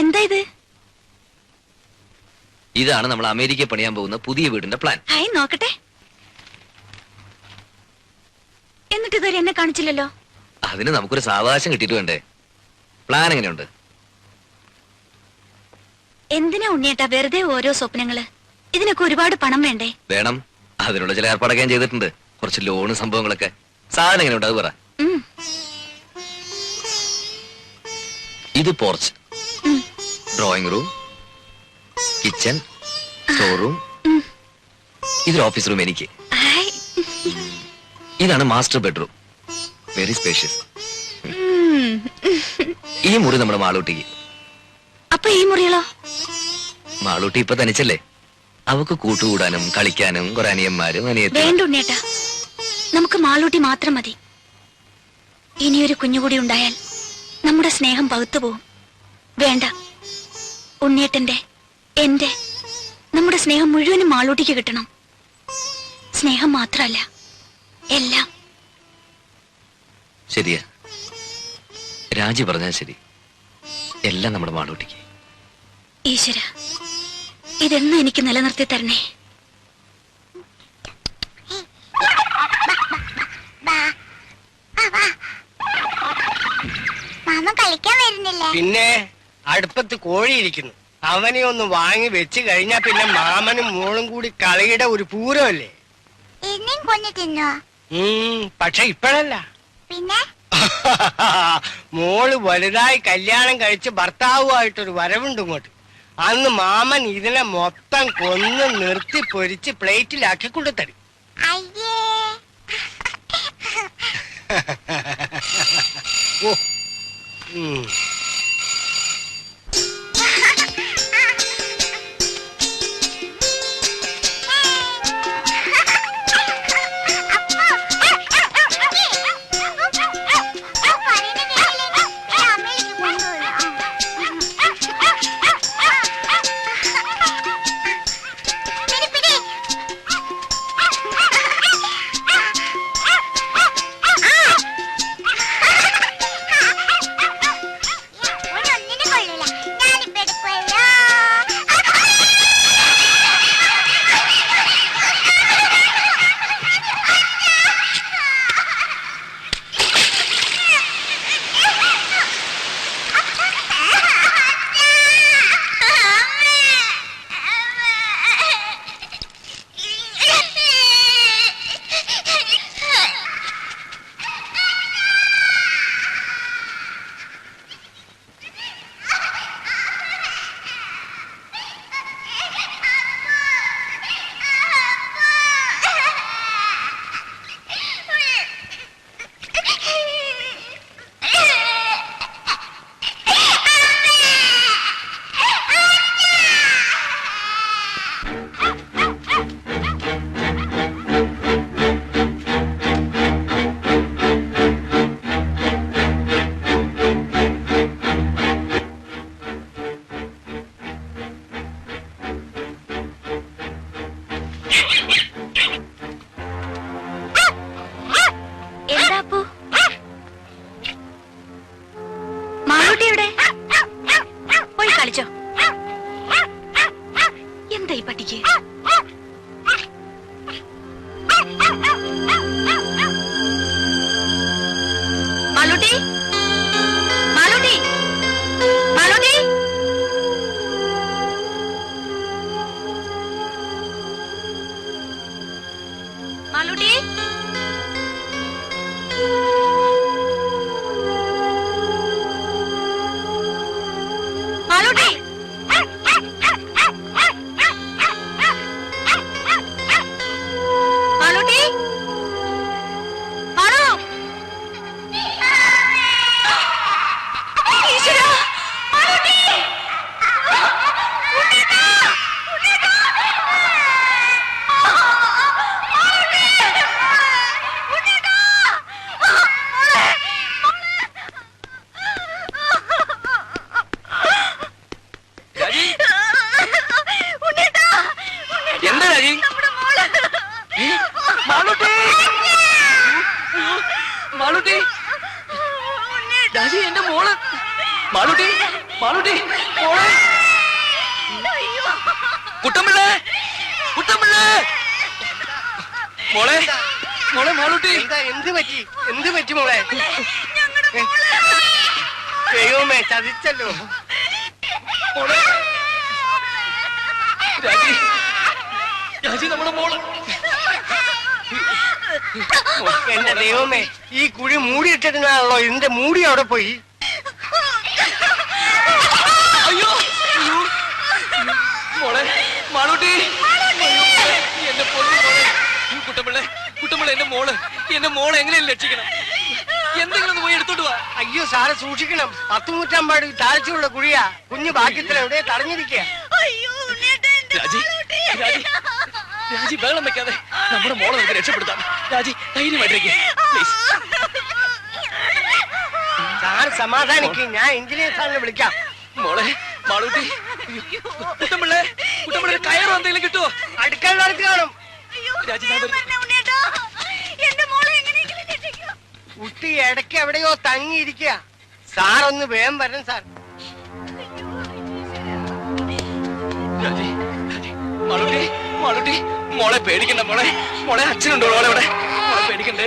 എന്താ ഇത്? ഇതാണ് നമ്മൾ അമേരിക്കയിൽ പണിയാൻ പോകുന്ന പുതിയ വീടിന്റെ പ്ലാൻ. ഹായ്, നോക്കട്ടെ. എന്നിട്ട് ഇതുവരെ എന്നെ കാണിച്ചില്ലല്ലോ. അതിന് നമുക്കൊരു സാവകാശം കിട്ടിയിട്ട് വേണ്ടേ? പ്ലാൻ എങ്ങനെയുണ്ട്? എന്തിനാ ഉണ്ണിയേട്ടാ വെറുതെ ഓരോ സ്വപ്നങ്ങള്? ഇതിനൊക്കെ ഒരുപാട് പണം വേണ്ടേ? വേണം. അതിനുള്ള ചില ഏർപ്പാടൊക്കെ ഞാൻ ചെയ്തിട്ടുണ്ട്. കുറച്ച് ലോണ് സംഭവങ്ങളൊക്കെ. സാധനം എങ്ങനെയുണ്ട് അത് പറ. ഇത് porch, drawing room, kitchen, store room, ഇതൊരു ഓഫീസ് റൂം എനിക്ക്. ഇതാണ് മാസ്റ്റർ ബെഡ്റൂം, വെരി സ്പേഷ്യസ്. ഈ മുറി നമ്മുടെ മാളൂട്ടിക്ക്. അപ്പൊ ഈ മുറികളോ? മാളൂട്ടി ഇപ്പൊ തനിച്ചല്ലേ, അവക്ക് കൂട്ടുകൂടാനും കളിക്കാനും കുറെ അനിയന്മാരും വേണ്ട ഉണ്ണിയേട്ടാ, നമുക്ക് മാളൂട്ടി മാത്രം മതി. ഇനിയൊരു കുഞ്ഞുകൂടി ഉണ്ടായാൽ നമ്മുടെ സ്നേഹം പകുത്തു പോവും. വേണ്ട, ഉണ്ണിയേട്ടന്റെ, എന്റെ, നമ്മുടെ സ്നേഹം മുഴുവനും മാളൂട്ടിക്ക് കിട്ടണം. സ്നേഹം മാത്രമല്ല, എല്ലാം. ശരിയാ, രാജി പറഞ്ഞാൽ ശരി. എല്ലാം നമ്മുടെ മാളൂട്ടിക്ക്. ഈശ്വര, ഇതെന്നും എനിക്ക് നിലനിർത്തി തരണേ. പിന്നെ അടുപ്പത്ത് കോഴിയിരിക്കുന്നു, അവനെ ഒന്ന് വാങ്ങി വെച്ച് കഴിഞ്ഞാ പിന്നെ മാമനും മോളും കൂടി കളിയുടെ ഒരു പൂരമല്ലേ. പക്ഷെ ഇപ്പോഴല്ല, പിന്നെ മോള് വലുതായി കല്യാണം കഴിച്ച് ഭർത്താവുമായിട്ടൊരു വരവുണ്ട് ഇങ്ങോട്ട്. അന്ന് മാമൻ ഇതിനെ മൊത്തം കൊന്ന് നിർത്തി പൊരിച്ച് പ്ലേറ്റിലാക്കി കൊണ്ടുതരും. ഓ, എന്താ ഈ പട്ടിക്ക്? മാളൂട്ടി, മാളൂട്ടി, മാളൂട്ടി. മാളൂട്ടി, മാളൂട്ടി. മാളൂട്ടി, എന്റെ മോള്. മാളൂട്ടി, മാളൂട്ടി, മോളെ. കുട്ടമ്പിള്ളേ, കുട്ടമ്പിള്ളേ. മോളെ, മോളെ മാളൂട്ടി. എന്ത് പറ്റി മോളെ? ദൈവമേ, ചതിച്ചല്ലോ. മോളെ രാജി, രാജി നമ്മുടെ മോള്. എന്റെ ദൈവമേ, ഈ കുഴി മൂടിയിട്ടിരുന്നാണല്ലോ, ഇതിന്റെ മൂടി അവിടെ പോയി. അയ്യോ, അയ്യോ. മോളെ മാളൂട്ടി, എന്റെ പൊന്നു മോളെ. കുട്ടമ്പിള്ളേ, കുട്ടമ്പിള്ളേ, എന്റെ മോളെ എങ്ങനെയും രക്ഷിക്കണം. എന്തെങ്കിലും ഒന്ന് പോയി എടുത്തോട്ട് വാ. അയ്യോ സാറ് സൂക്ഷിക്കണം, 10 നൂറ്റാമ്പാട് താഴ്ചയുള്ള കുഴിയാ. കുഞ്ഞു ഭാഗ്യത്തിൽ എവിടെ തടഞ്ഞിരിക്കുക. രാജി, രാജി, രാജി ബഹളം വെക്കാതെ നമ്മുടെ മോളെ നമുക്ക് രക്ഷപ്പെടുത്താം. രാജി ധൈര്യമായിട്ടിരിക്കുക പ്ലീസ്. സാർ സമാധാനിക്ക്, ഞാൻ എഞ്ചിനീയർ സാറിനെ വിളിക്കാം. മോളെ മാളൂട്ടി, കുട്ടമ്പിള്ളേ, കുട്ടമ്പിള്ളേ കയറും എന്തെങ്കിലും കിട്ടുമോ? അടുക്കള നടത്തി കാണും. രാജി കുട്ടി ഇടയ്ക്ക് എവിടെയോ തങ്ങിയിരിക്കുക. സാറൊന്ന് വേഗം വരണം സാർ. രാജി, മാളൂട്ടി, മാളൂട്ടി, മോളെ പേടിക്കണ്ട മോളെ. മോളെ അച്ഛനുണ്ടോ മോളെ ഇവിടെ? മോളെ പേടിക്കണ്ടേ?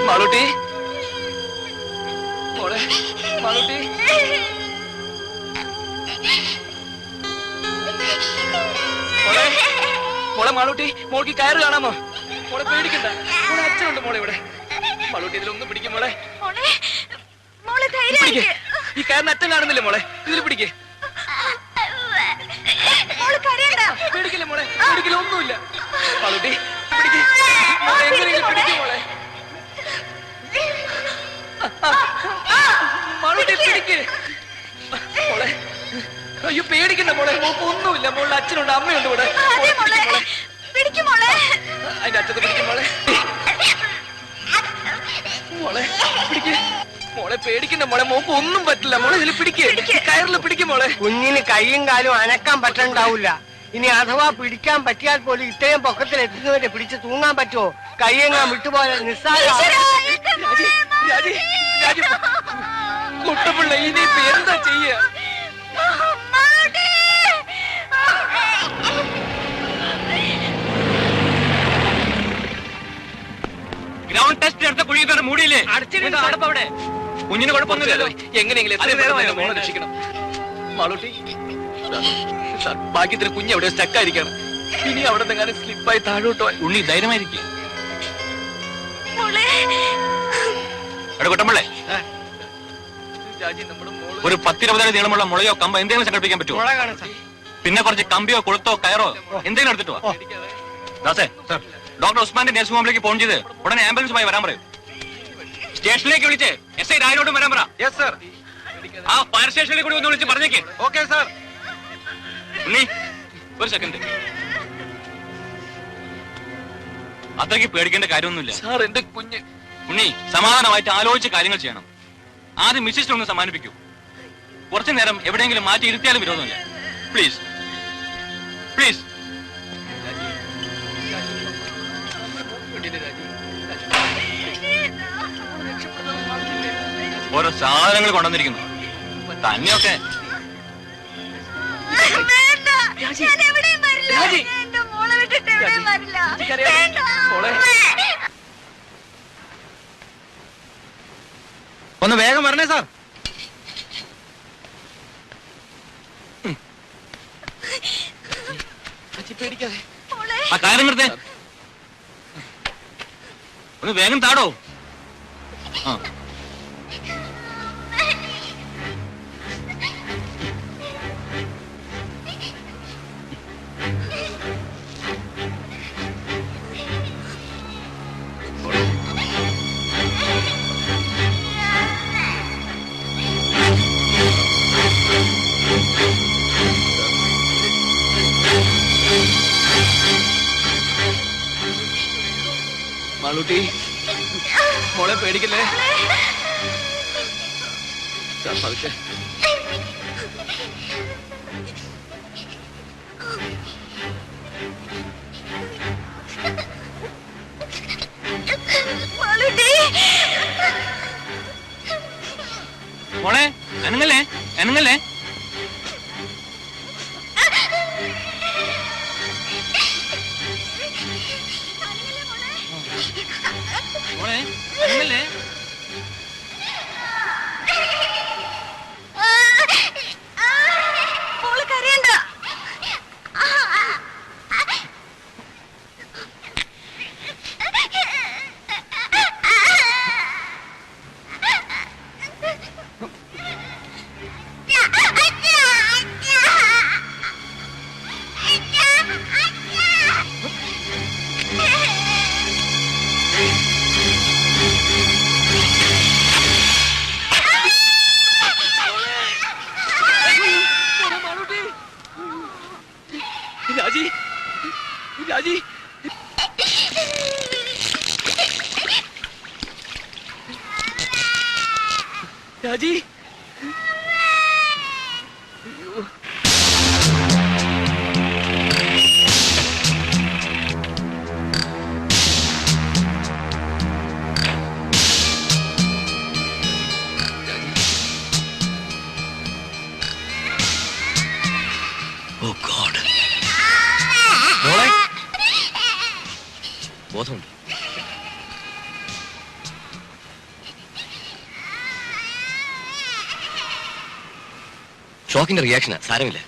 മാളൂട്ടി, മോളെ മാളൂട്ടി. മോളെ, മോളെ മാളൂട്ടി, മോൾക്ക് കയറ് കാണാമോ? മോളെ പേടിക്കണ്ട, മോളെ അച്ഛനുണ്ട് മോളെ ഇവിടെ. മാളൂട്ടി ഇതിലൊന്ന് പിടിക്കും മോളെ. പിടിക്ക്. ഈ കയറിന് അറ്റം കാണുന്നില്ലേ മോളെ? ഇതിൽ പിടിക്കേ. പേടിക്കില്ല മോളെ, പേടിക്കില്ല, ഒന്നുമില്ല. മാളൂട്ടി പിടിക്ക്, മോളെ എങ്ങനെയെങ്കിലും പിടിക്കും മോളെ. മാളൂട്ടി പിടിക്ക് മോളെ. അയ്യോ പേടിക്കണ്ട മോളെ, മോൾക്ക് ഒന്നുമില്ല. മോളുടെ അച്ഛനുണ്ട്, അമ്മയുണ്ട് ഇവിടെ. അതിന്റെ അച്ഛത്ത് പിടിക്കും മോളെ. മോളെ പിടിക്ക്, മോളെ പേടിക്കണ്ട മോളെ, മോക്ക് ഒന്നും പറ്റില്ല മോളെ. ഇതിൽ പിടിക്ക്, കയറിൽ പിടിക്കും മോളെ. കുഞ്ഞിന് കൈയും കാലും അനക്കാൻ പറ്റണ്ടാവില്ല. ഇനി അഥവാ പിടിക്കാൻ പറ്റിയാൽ പോലും ഇത്രയും പൊക്കത്തിൽ എത്തുന്നവരെ പിടിച്ച് തൂങ്ങാൻ പറ്റുമോ? കൈയെങ്ങാൻ വിട്ടുപോലെ നിസ്സാര. രാജി, രാജി, രാജി, കുട്ടപ്പിള്ള ഇനിയിപ്പോ എന്താ ചെയ്യ? ഗ്രൗണ്ട് ടെസ്റ്റ് എടുത്ത കുഴി മൂടിയില്ലേ? അവിടെ കുഞ്ഞിന് കുഴപ്പമൊന്നുമില്ലല്ലോ. എങ്ങനെയെങ്കിലും മോളെ രക്ഷിക്കണം. മാളൂട്ടി, ഭാഗ്യത്തിന് കുഞ്ഞ് അവിടെ സ്റ്റക്കായിരിക്കണം. ഇനി അവിടെ നിന്നെങ്ങാനും സ്ലിപ്പായി താഴോട്ടോ. ഉണ്ണി ധൈര്യമായിരിക്കും. കുട്ടമ്പളെ, ഒരു 10-20 അടി നീളമുള്ള മുളയോ കമ്പോ എന്തെങ്കിലും സംഘടിപ്പിക്കാൻ പറ്റുമോ? പിന്നെ കുറച്ച് കമ്പിയോ കൊളുത്തോ കയറോ എന്തെങ്കിലും എടുത്തിട്ട് വാ. ദാസേ, ഡോക്ടർ ഉസ്മാന്റെ നഴ്സിംഗ് ഹോമിലേക്ക് ഫോൺ ചെയ്ത് ഉടനെ ആംബുലൻസുമായി വരാൻ പറയും. സ്റ്റേഷനിലേക്ക് വിളിച്ച് SI രാജനോടും വരാൻ പറ. Yes sir. ആ ഫയർ സ്റ്റേഷനിലേക്ക് കൂടി ഒന്ന് വിളിച്ച് പറഞ്ഞേക്ക്. Okay sir. ഉണ്ണി ഒരു സെക്കൻഡ്. അത്രയ്ക്ക് പേടിക്കേണ്ട കാര്യമൊന്നുമില്ല സാർ. എന്റെ കുഞ്ഞ് ഉണ്ണി സമാധാനമായിട്ട് ആലോചിച്ച് കാര്യങ്ങൾ ചെയ്യണം. ആദ്യം മിസ്സിനെ ഒന്ന് സമ്മാനിപ്പിക്കൂ. കുറച്ചു നേരം എവിടെയെങ്കിലും മാറ്റി ഇരുത്തിയാലും വിരോധമില്ല. Please please. ഓരോ സാധനങ്ങൾ കൊണ്ടുവന്നിരിക്കുന്നു. തന്നെയൊക്കെ ഒന്ന് വേഗം വരണേ സാർ. പേടിക്കാതെ ആ കാര്യം നിർത്തേ. ഒന്ന് വേഗം താടോ. ആ മാളൂട്ടി, മോളെ പേടിക്കല്ലേ. പതുക്കെ. മോളെ അനങ്ങല്ലേ അനങ്ങല്ലേ. മോളെ അനങ്ങല്ലേ. മോള് കരയണ്ട. രാജി രാജി രാജി. Oh God. മോളെ ബോധമുണ്ട്. ഷോക്കിന്റെ റിയാക്ഷനാ, സാരമില്ല.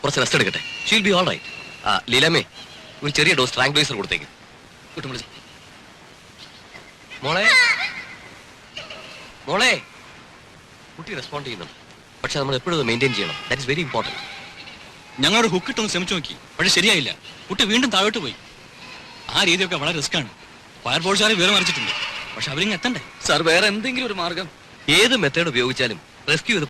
കുറച്ച് റെസ്റ്റ് എടുക്കട്ടെ. She'll be all right. ലീലാമേ, ഒരു ചെറിയ ഡോസ് ട്രാങ്ക്ലൈസർ കൊടുത്തേക്ക്. മോളെ മോളെ കുട്ടി റെസ്പോണ്ട് ചെയ്യുന്നുണ്ട്, പക്ഷെ നമ്മൾ എപ്പോഴും മെയിൻറ്റെയിൻ ചെയ്യണം. That is very important. ഞങ്ങളൊരു ഹുക്കിട്ടൊന്ന് ശ്രമിച്ചു നോക്കി, പക്ഷെ ശരിയായില്ല. കുട്ടി വീണ്ടും താഴോട്ട് പോയി. ആ രീതിയൊക്കെ വളരെ റിസ്ക് ആണ്. ഫയർഫോഴ്സുകാരെ വിവരം അറിയിച്ചിട്ടുണ്ട്, പക്ഷെ അവരിങ്ങ് എത്തണ്ടേ. സാർ, വേറെ എന്തെങ്കിലും ഒരു മാർഗം? ഏത് മെത്തേഡ് ഉപയോഗിച്ചാലും റെസ്ക്യൂ ചെയ്ത്